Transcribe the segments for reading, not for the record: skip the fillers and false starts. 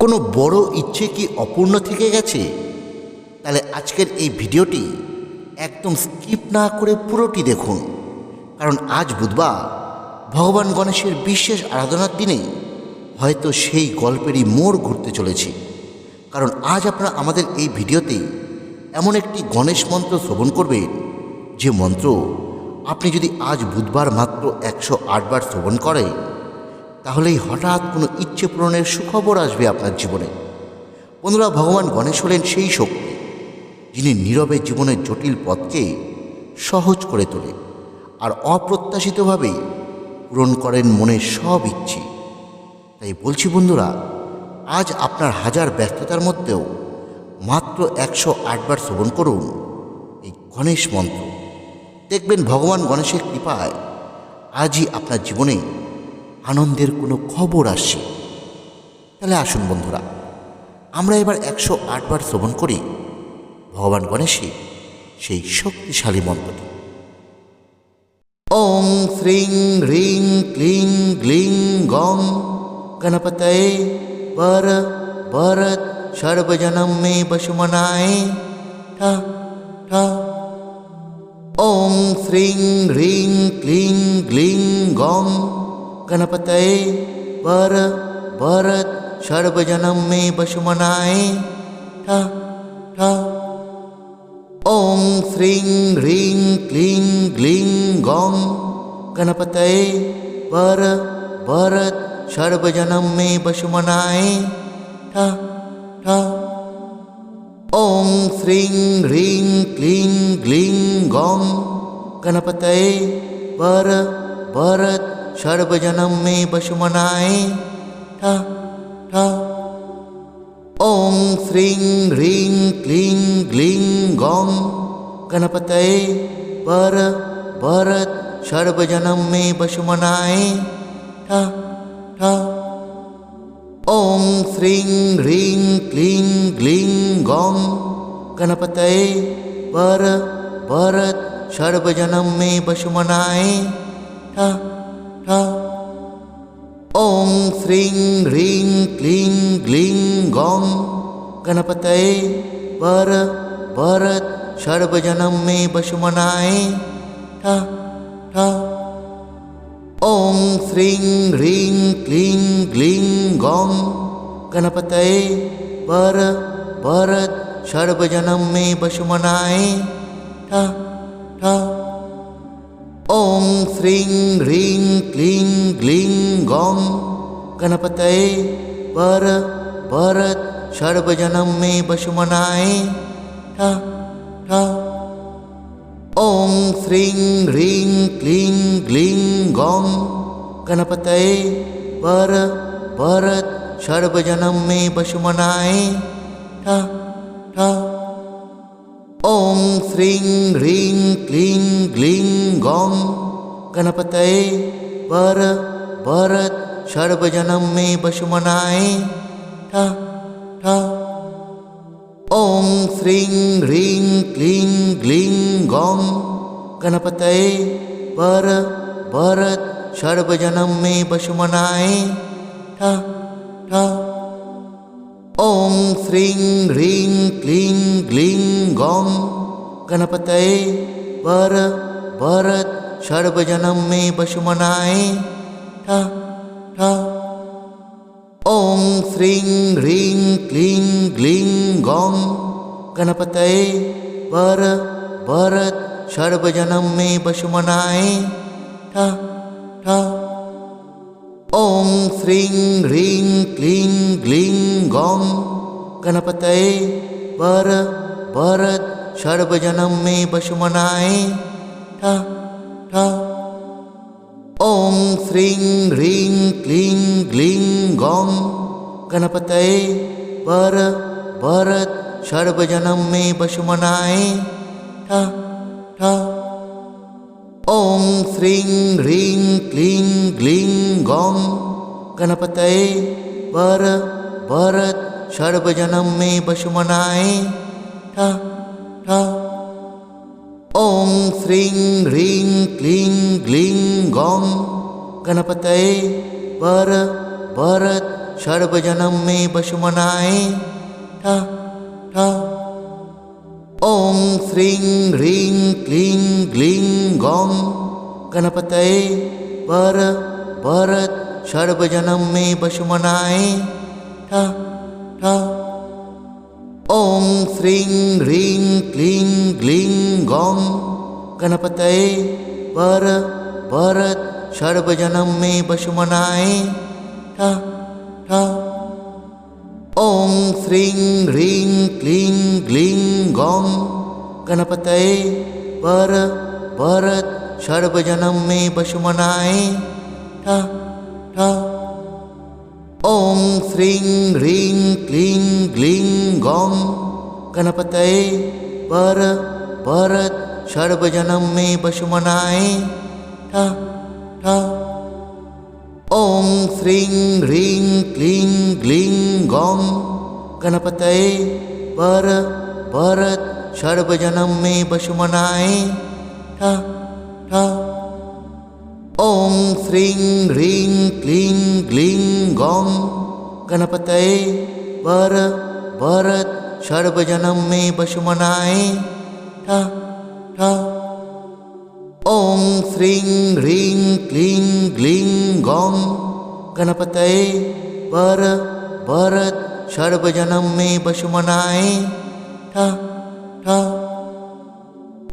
কোনো বড় ইচ্ছে কি অপূর্ণ থেকে গেছে? তাহলে আজকের এই ভিডিওটি একদম স্কিপ না করে পুরোটি দেখুন, কারণ আজ বুধবার ভগবান গণেশের বিশেষ আরাধনার দিনে হয়তো সেই গল্পেরই মোড় ঘুরতে চলেছে। কারণ আজ আপনারা আমাদের এই ভিডিওতে এমন একটি গণেশ মন্ত্র শ্রবণ করবেন, যে মন্ত্র আপনি যদি আজ বুধবার মাত্র 108 বার শ্রবণ করেন, তাহলেই হঠাৎ কোনো ইচ্ছে পূরণের সুখবর আসবে আপনার জীবনে। বন্ধুরা, ভগবান গণেশ হলেন সেই শক্তি যিনি নীরবে জীবনের জটিল পথকে সহজ করে তোলে আর অপ্রত্যাশিতভাবে পূরণ করেন মনের সব ইচ্ছে। তাই বলছি বন্ধুরা, আজ আপনার হাজার ব্যস্ততার মধ্যেও মাত্র 108 বার শ্রবণ করুন এই গণেশ মন্ত্র। দেখবেন ভগবান গণেশের কৃপায় আজই আপনার জীবনে আনন্দের কোনো খবর আসছে। তাহলে আসুন বন্ধুরা, আমরা এবার 108 বার শ্রবণ করি ভগবান গণেশের সেই শক্তিশালী মন্ত্রটি। ওং শ্রীং হ্রিং ক্লিং গ্লিং গং গণপতয়ে वर भरत सर्वजनम में बसुमनाय ठा ठा। ओं श्रीं ह्रीं क्लीं ग्लीं गौं गणपतये वर भरत सर्वजनम में बसुमनाय ठा ठा। ओं श्रीं ह्रीं क्लीं ग्लीं गौं गणपतये वर भरत सर्वजनम में बसुमनाय ठा ठा। ओं श्रीं ह्रीं क्लीं ग्लीं गौं गणपतये वर भरत सर्वजनम में बसुमनाय ठा ठा। ओं श्रीं ह्रीं क्लीं ग्लीं गौं गणपतये वर भरत सर्वजनम में बसुमनाय ठा ठा। ओं श्रीं ह्रीं क्लीं ग्लीं गौं गणपतये वर भरत सर्वजनम में बसुमनाय ठा ठा। ओं श्रीं ह्रीं क्लीं ग्लीं गौं गणपतये वर भरत सर्वजनम में बसुमनाय ठा ठा। ओं श्रीं ह्रीं क्लीं ग्लीं गौं गणपतये वर भरत सर्वजनम में बसुमनाय ठा ठा। ओं श्रीं ह्रीं क्लीं ग्लीं गौं गणपतये वर भरत सर्वजनम में बसुमनाय ठा ठा। ओं श्रीं ह्रीं क्लीं ग्लीं गौं गणपतये वर भरत सर्वजनम में बसुमनाय ठा ठा। ओं श्रीं ह्रीं क्लीं ग्लीं गौं गणपतये वर भरत सर्वजनम में बसुमनाय ठा ठा। ओं श्रीं ह्रीं क्लीं ग्लीं गौं गणपतये वर भरत सर्वजनम में बसुमनाय ठा ठा। ओं श्रीं ह्रीं क्लीं ग्लीं गौं गणपतये वर भरत सर्वजनम में बसुमनाय ठा ठा। ओं श्रीं ह्रीं क्लीं ग्लीं गौं गणपतये वर भरत सर्वजनम में बसुमनाय ठा ठा। ओं श्रीं ह्रीं क्लीं ग्लीं गौं गणपतये वर भरत सर्वजनम में बसुमनाय ठा ठा। ओं श्रीं ह्रीं क्लीं ग्लीं गौं गणपतये वर भरत सर्वजनम में बसुमनाय ठा ठा। ओं श्रीं ह्रीं क्लीं ग्लीं गौं गणपतये वर भरत सर्वजनम में बसुमनाय ठा ठा। ओं श्रीं ह्रीं क्लीं ग्लीं गौं गणपतये वर भरत सर्वजनम मे वसुमनाय ठ ठ। ओम श्रीं ह्रीं क्लीं ग्लीं गौं गणपतये वर वरद सर्वजनम मे वसुमनाय ठ ठ। ओम श्रीं ह्रीं क्लीं ग्लीं गौं गणपतये वर वरद सर्वजनम मे वसुमनाय ठ ठ। ओम श्रीं ह्रीं क्लीं ग्लीं गौं गणपतये वर वरद सर्वजनम मे वसुमनाय ठ ठ। ओम श्रीं ह्रीं क्लीं ग्लीं गौं गणपतये वर वरद सर्वजनम मे वसुमनाय ठ ठ। ओम श्रीं ह्रीं क्लीं ग्लीं गौं गणपतये वर वरद सर्वजनम मे वसुमनाय ठ ठ। ओम श्रीं ह्रीं क्लीं ग्लीं गौं गणपतये वर वरद सर्वजनम मे वसुमनाय ठ ठ। ओम श्रीं ह्रीं क्लीं ग्लीं गौं गणपतये वर वरद सर्वजनम मे वसुमनाय ठ ठ।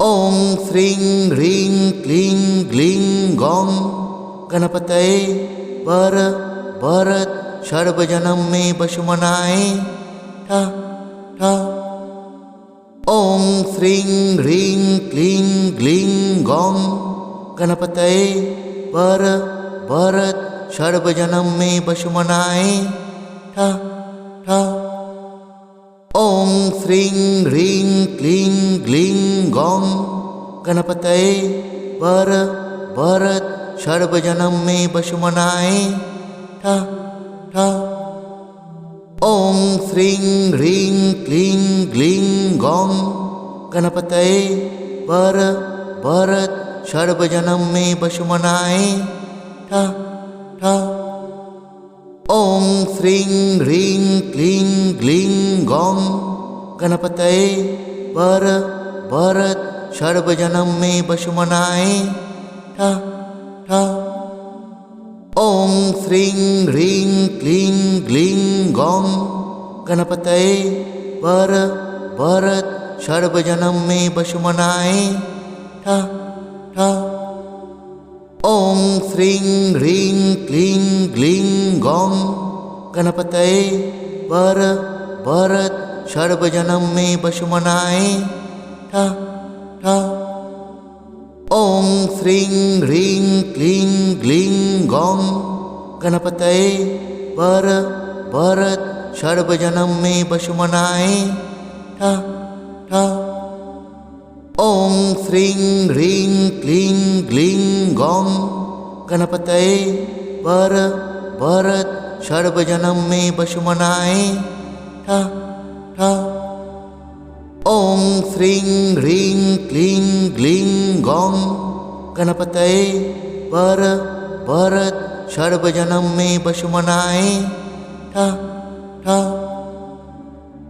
ओम श्रीं ह्रीं क्लीं ग्लीं गौं गणपतये वर वरद सर्वजनम मे वसुमनाय ठ ठ। ओम श्रीं ह्रीं क्लीं ग्लीं गौं गणपतये वर वरद सर्वजनम मे वसुमनाय ठ ठ। ओम श्रीं ह्रीं क्लीं ग्लीं गौं गणपतये वर वरद सर्वजनम मे वसुमनाय ठ ठ। ओम श्रीं ह्रीं क्लीं ग्लीं गौं गणपतये वर वरद सर्वजनम मे वसुमनाय ठ ठ। ओम श्रीं ह्रीं क्लीं ग्लीं गौं गणपतये वर वरद सर्वजनम मे वसुमनाय ठ ठ। ओम श्रीं ह्रीं क्लीं ग्लीं गौं गणपतये वर वरद सर्वजनम मे वसुमनाय ठ ठ। ओम श्रीं ह्रीं क्लीं ग्लीं गौं गणपतये वर वरद सर्वजनम मे वसुमनाय ठ ठ। ओम श्रीं ह्रीं क्लीं ग्लीं गौं गणपतये वर वरद सर्वजनम मे वसुमनाय ठ ठ। ओम श्रीं ह्रीं क्लीं ग्लीं गौं गणपतये वर वरद सर्वजनम मे वसुमनाय ठ ठ। ओम श्रीं ह्रीं क्लीं ग्लीं गौं गणपतये वर वरद सर्वजनम मे वसुमनाय ठ ठ।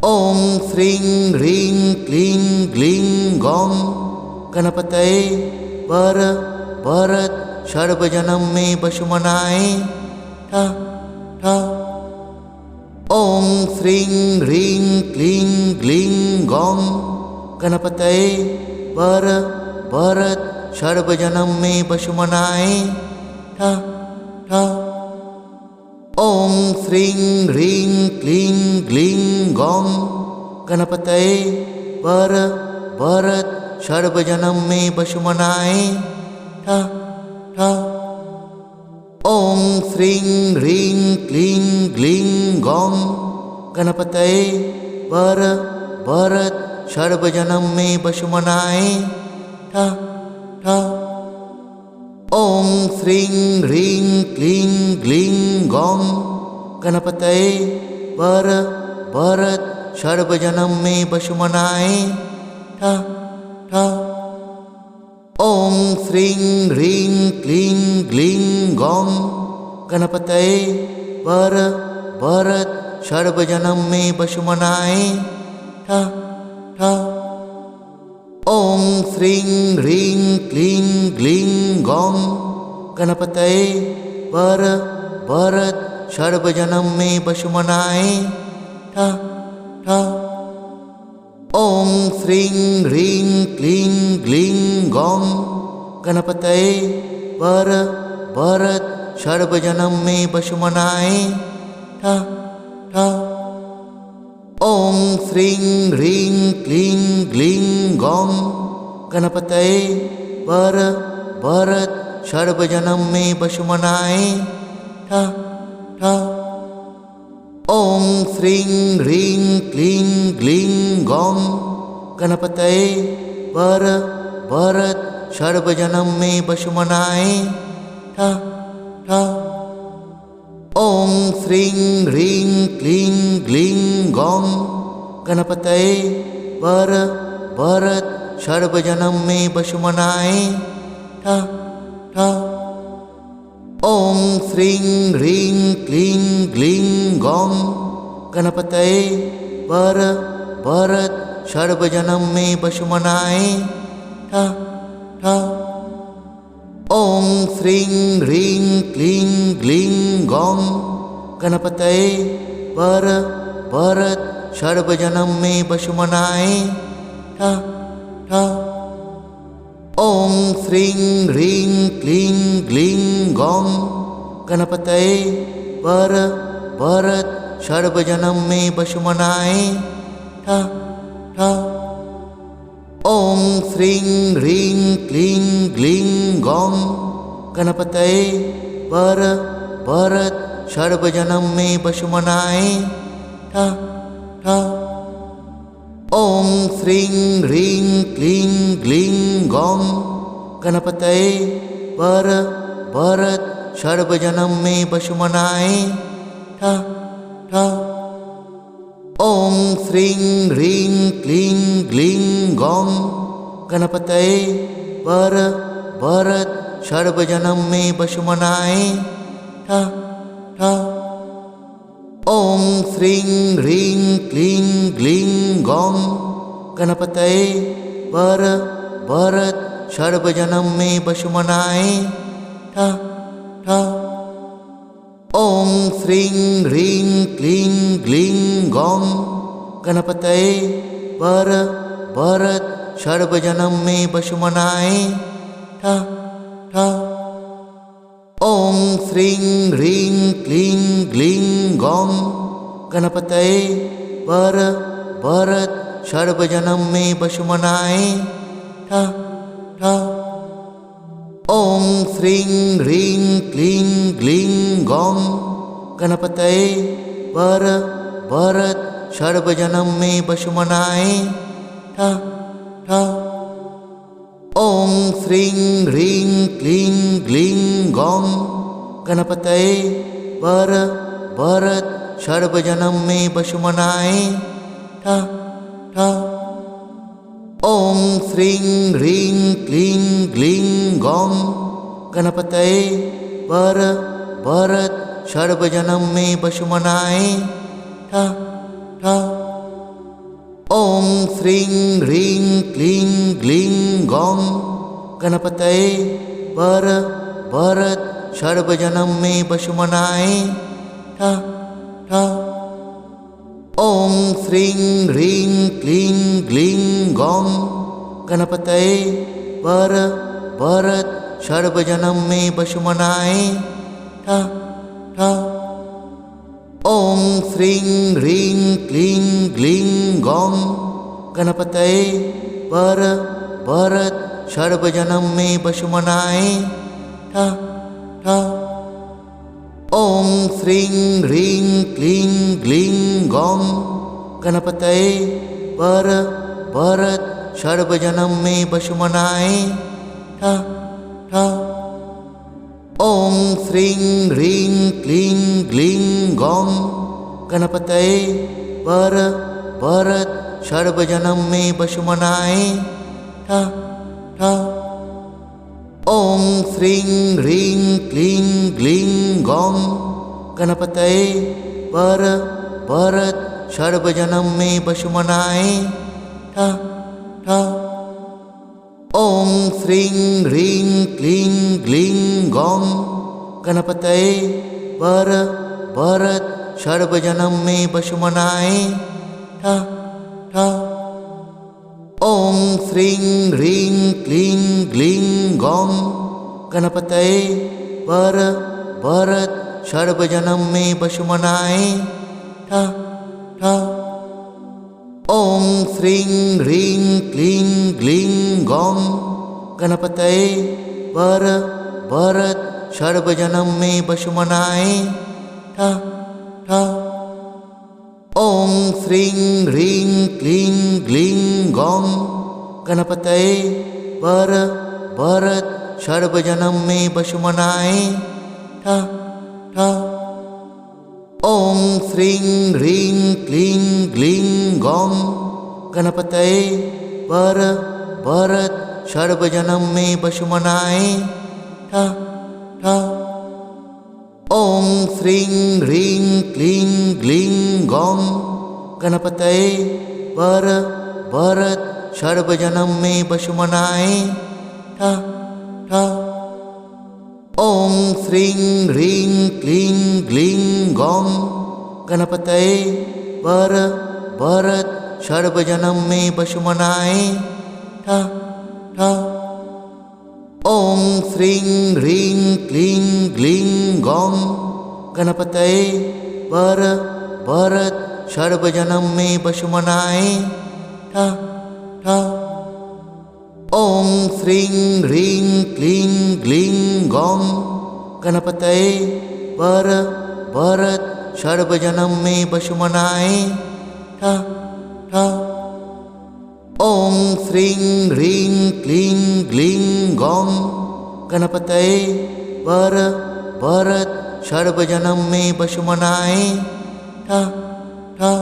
ओम श्रीं ह्रीं क्लीं ग्लीं गौं गणपतये वर वरद सर्वजनम मे वसुमनाय ठ ठ। ओम श्रीं ह्रीं क्लीं ग्लीं गौं गणपतये वर वरद सर्वजनम मे वसुमनाय ठ ठ। ओम श्रीं ह्रीं क्लीं ग्लीं गौं गणपतये वर वरद सर्वजनम मे वसुमनाय ठ ठ। ओम श्रीं ह्रीं क्लीं ग्लीं गौं गणपतये वर वरद सर्वजनम मे वसुमनाय ठ ठ। ओम श्रीं ह्रीं क्लीं ग्लीं गौं गणपतये वर वरद सर्वजनम मे वसुमनाय ठ ठ। ओम श्रीं ह्रीं क्लीं ग्लीं गौं गणपतये वर भरत सर्वजनम मे वसुमनाय ठ ठ। ओम श्रीं ह्रीं क्लीं ग्लीं गौं गणपतये भरत सर्वजनम मे वसुमनाय ठ ठ। ओम श्रीं ह्रीं क्लीं ग्लीं गौं गणपतये भरत सर्वजनम मे वसुमनाय ठ ठ। ओम श्रीं ह्रीं क्लीं ग्लीं गौं गणपतये भरत सर्वजनम मे वसुमनाय ठ ठ। ओम श्रीं ह्रीं क्लीं ग्लीं गौं गणपतये भरत सर्वजनम मे वसुमनाय ठ ठ। ओम श्रीं ह्रीं क्लीं ग्लीं गौं गणपतये भरत सर्वजनम मे वसुमनाय ठ ठ। ओम श्रीं ह्रीं क्लीं ग्लीं गौं गणपतये भरत सर्वजनम मे वसुमनाय ठ ठ। ओम श्रीं ह्रीं क्लीं ग्लीं गौं गणपतये भरत सर्वजनम मे वसुमनाय ठ ठ। ओम श्रीं ह्रीं क्लीं ग्लीं गौं गणपतये भरत सर्वजनम मे वसुमनाय ठ ठ। ओम श्रीं ह्रीं क्लीं ग्लीं गौं गणपतये भरत सर्वजनम मे वसुमनाय ठ ठ। ओम श्रीं ह्रीं क्लीं ग्लीं गौं गणपतये भरत सर्वजनम मे वसुमनाय ठ ठ। ओम श्रीं ह्रीं क्लीं ग्लीं गौं गणपतये भरत सर्वजनम मे वसुमनाय ठ ठ। ओम श्रीं ह्रीं क्लीं ग्लीं गौं गणपतये भरत सर्वजनम मे वसुमनाय ठ ठ। ओम श्रीं ह्रीं क्लीं ग्लीं गौं गणपतये भरत सर्वजनम मे वसुमनाय ठ ठ। ओम श्रीं ह्रीं क्लीं ग्लीं गौं गणपतये भरत सर्वजनम मे वसुमनाय ठ ठ। ओम श्रीं ह्रीं क्लीं ग्लीं गौं गणपतये भरत सर्वजनम मे वसुमनाय ठ ठ। ओम श्रीं ह्रीं क्लीं ग्लीं गौं गणपतये भरत सर्वजनम मे वसुमनाय ठ ठ। ओम श्रीं ह्रीं क्लीं ग्लीं गौं गणपतये भरत सर्वजनम मे वसुमनाय ठ ठ। ओम श्रीं ह्रीं क्लीं ग्लीं गौं गणपतये भरत सर्वजनम मे वसुमनाय ठ ठ। ओम श्रीं ह्रीं क्लीं ग्लीं गौं गणपतये भरत सर्वजनम मे वसुमनाय ठ ठ। ओम श्रीं ह्रीं क्लीं ग्लीं गौं गणपतये भरत सर्वजनम मे वसुमनाय ठ ठ। ओम श्रीं ह्रीं क्लीं ग्लीं गौं गणपतये भरत सर्वजनम मे वसुमनाय ठ ठ। ओम श्रीं ह्रीं क्लीं ग्लीं गौं गणपतये भरत सर्वजनम मे वसुमनाय ठ ठ। ओम श्रीं ह्रीं क्लीं ग्लीं गौं गणपतये पर भरत सर्वजनम में बसु मनाए ठा ठा। ओम श्रीं ह्रीं क्लीं ग्लीं गौं गणपतये पर भरत सर्वजनम में बसु मनाए ठा ठा। ओम श्रीं ह्रीं क्लीं ग्लीं गौं गणपतये पर भरत सर्वजनम में बसु मनाए ठा ठा। ओम श्रीं ह्रीं क्लीं ग्लीं गौं गणपतये पर भरत सर्वजनम में बसु मनाए ठा ठा। ओम श्रीं ह्रीं क्लीं ग्लीं गौं गणपतये पर भरत सर्वजनम में बसु मनाए ठा ठा। ओम श्रीं ह्रीं क्लीं ग्लीं गौं गणपतये पर भरत सर्वजनम में बसु मनाए ठा ठा। ओम श्रीं ह्रीं क्लीं ग्लीं गौं गणपतये पर भरत सर्वजनम में बसु मनाए ठा ठा। ओम श्रीं ह्रीं क्लीं ग्लीं गौं गणपतये पर भरत सर्वजनम में बसु मनाए ठा ठा। ओम श्रीं ह्रीं क्लीं ग्लीं गौं गणपतये पर भरत सर्वजनम में बसु मनाए ठा ठा। ओम श्रीं ह्रीं क्लीं ग्लीं गौं गणपतये पर भरत सर्वजनम में बसु मनाए ठा ठा। ओम श्रीं ह्रीं क्लीं ग्लीं गौं गणपतये पर भरत सर्वजनम में बसु मनाए ठा ठा।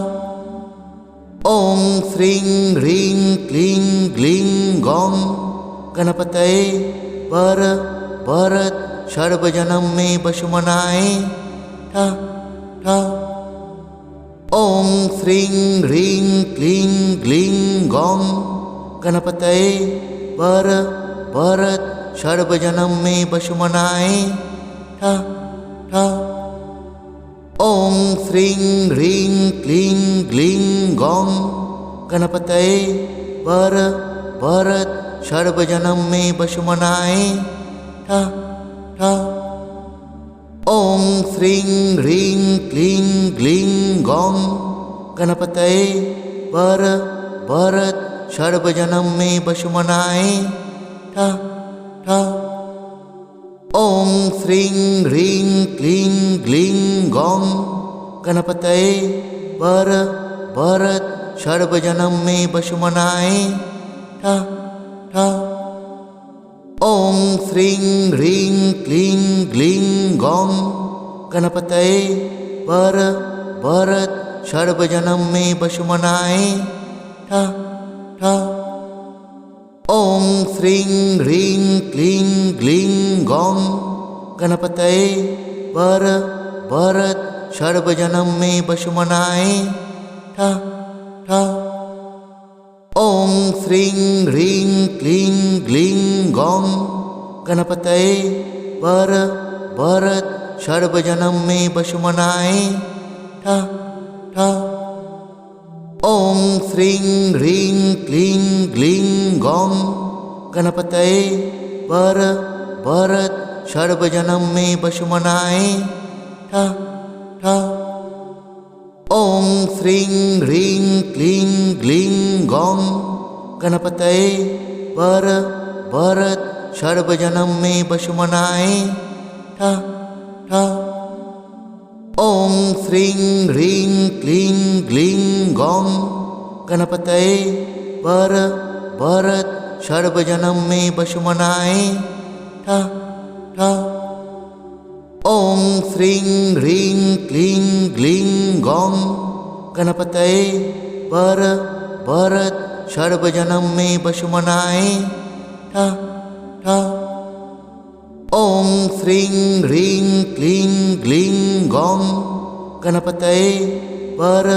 ओम श्रीं ह्रीं क्लीं ग्लीं गौं गणपतये पर भरत सर्वजनम में बसु मनाए ठा ठा। ओम श्रीं ह्रीं क्लीं ग्लीं गौं गणपतये पर भरत सर्वजनम में बसु मनाए ठा ठा। ओम श्रीं ह्रीं क्लीं ग्लीं गौं गणपतये पर भरत सर्वजनम में बसु मनाए ठा ठा। ओम श्रीं ह्रीं क्लीं ग्लीं गौं गणपतये पर भरत सर्वजनम में बसु मनाए ठा ठा। ओम श्रीं ह्रीं क्लीं ग्लीं गौं गणपतये पर भरत सर्वजनम में बसु मनाए ठा ठा। ओम श्रीं ह्रीं क्लीं ग्लीं गौं गणपतये पर भरत सर्वजनम में बसु मनाए ठा ठा। ओम श्रीं ह्रीं क्लीं ग्लीं गौं गणपतये पर भरत सर्वजनम में बसु मनाए ठा ठा। ओम श्रीं ह्रीं क्लीं ग्लीं गौं गणपतये पर भरत सर्वजनम में बसु मनाए ठा ठा। ओम श्रीं ह्रीं क्लीं ग्लीं गौं गणपतये पर भरत सर्वजनम में बसु मनाए ठा ठा। ओम श्रीं ह्रीं क्लीं ग्लीं गौं गणपतये पर भरत सर्वजनम में बसु मनाए ठा ठा। ओम श्रीं ह्रीं क्लीं ग्लीं गौं गणपतये पर भरत सर्वजनम में बसु मनाए ठा ठा। ओम श्रीं ह्रीं क्लीं ग्लीं गौं गणपतये पर भरत सर्वजनम में बसु मनाए ठा ठा। ओम श्रीं ह्रीं क्लीं ग्लीं गौं गणपतये वर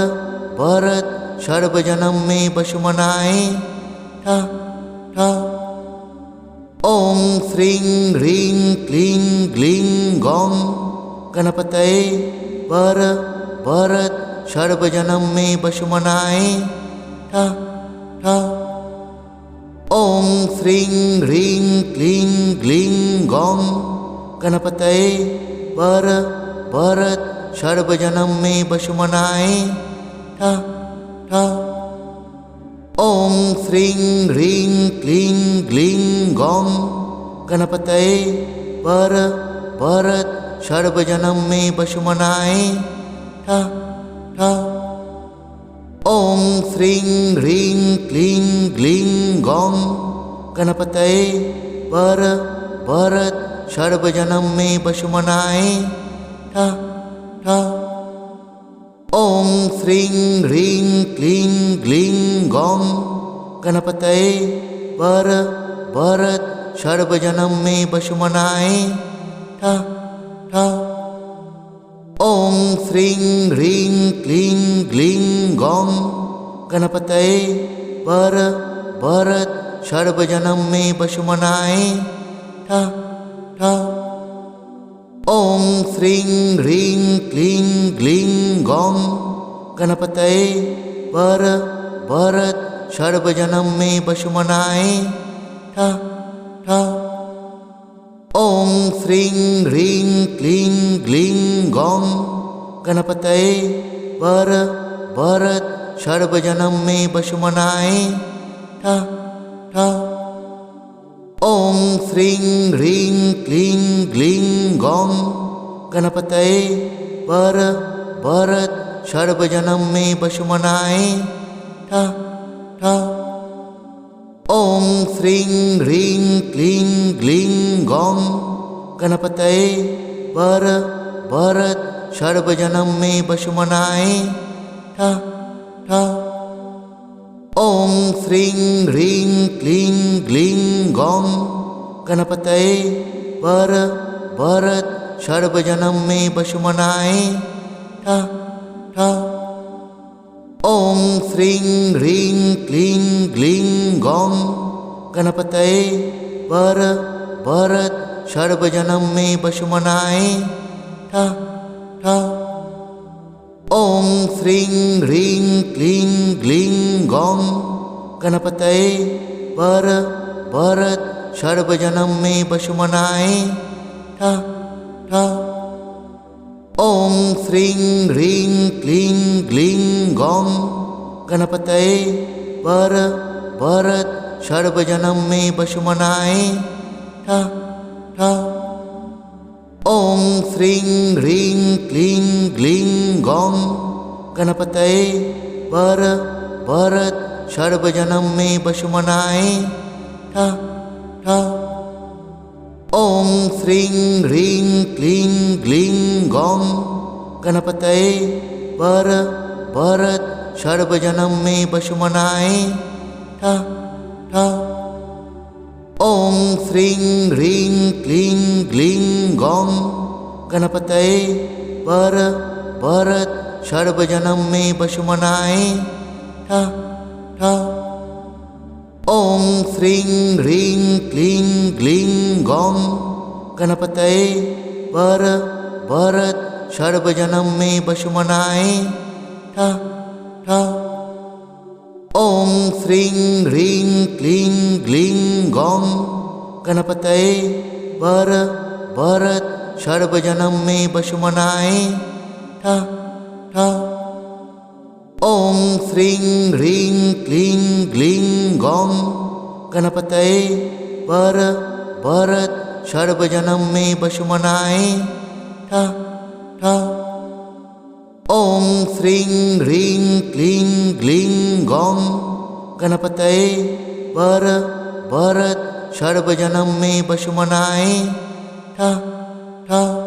वरद सर्वजनम में वसुमनाय ठ ठ। ओम श्रीं ह्रीं क्लीं ग्लीं गौं गणपतये वर वरद सर्वजनम में वसुमनाय ठ ठ। ओम श्रीं ह्रीं क्लीं ग्लीं गौं गणपतये वर वरद सर्वजनम में वसुमनाय ठ ठ। ओम श्रीं ह्रीं क्लीं ग्लीं गौं गणपतये वर वरद सर्वजनम में वसुमनाय ठ ठ। ओम श्रीं ह्रीं क्लीं ग्लीं गौं गणपतये वर वरद सर्वजनम में वसुमनाय ठ ठ। ओम श्रीं ह्रीं क्लीं ग्लीं गौं गणपतये वर वरद सर्वजनम में वसुमनाय ठ ठ। ओम श्रीं ह्रीं क्लीं ग्लीं गौं गणपतये वर वरद सर्वजनम में वसुमनाय ठ ठ। ओम श्रीं ह्रीं क्लीं ग्लीं गौं गणपतये वर वरद सर्वजनम में वसुमनाय ठ ठ। ओम श्रीं ह्रीं क्लीं ग्लीं गौं गणपतये वर वरद सर्वजनम में वसुमनाय ठ ठ। ओम श्रीं ह्रीं क्लीं ग्लीं गौं गणपतये वर वरद सर्वजनम में वसुमनाय ठ ठ। ओम श्रीं ह्रीं क्लीं ग्लीं गौं गणपतये वर वरद सर्वजनम में वसुमनाय ठ ठ। ओम श्रीं ह्रीं क्लीं ग्लीं गौं गणपतये वर वरद सर्वजनम में वसुमनाय ठ ठ। ओम श्रीं ह्रीं क्लीं ग्लीं गौं गणपतये वर वरद सर्वजनम में वसुमनाय ठ ठ। ओम श्रीं ह्रीं क्लीं ग्लीं गौं गणपतये वर वरद सर्वजनम में वसुमनाय ठ ठ। ओम श्रीं ह्रीं क्लीं ग्लीं गौं गणपतये वर वरद सर्वजनम में वसुमनाय ठ ठ। ओम श्रीं ह्रीं क्लीं ग्लीं गौं गणपतये वर वरद सर्वजनम में वसुमनाय ठ ठ। ओम श्रीं ह्रीं क्लीं ग्लीं गौं गणपतये वर वरद सर्वजनम में वसुमनाय ठ ठ। ओम श्रीं ह्रीं क्लीं ग्लीं गौं गणपतये वर वरद सर्वजनम में वसुमनाय ठ ठ। ओम श्रीं ह्रीं क्लीं ग्लीं गौं गणपतये वर वरद सर्वजनम में वसुमनाय ठ ठ। ओम श्रीं ह्रीं क्लीं ग्लीं गौं गणपतये वर वरद सर्वजनम में वसुमनाय ठ ठ। ओम श्रीं ह्रीं क्लीं ग्लीं गौं गणपतये वर वरद सर्वजनम में वसुमनाय ठ ठ। ओम श्रीं ह्रीं क्लीं ग्लीं गौं गणपतये वर वरद सर्वजनम में वसुमनाय ठ ठ।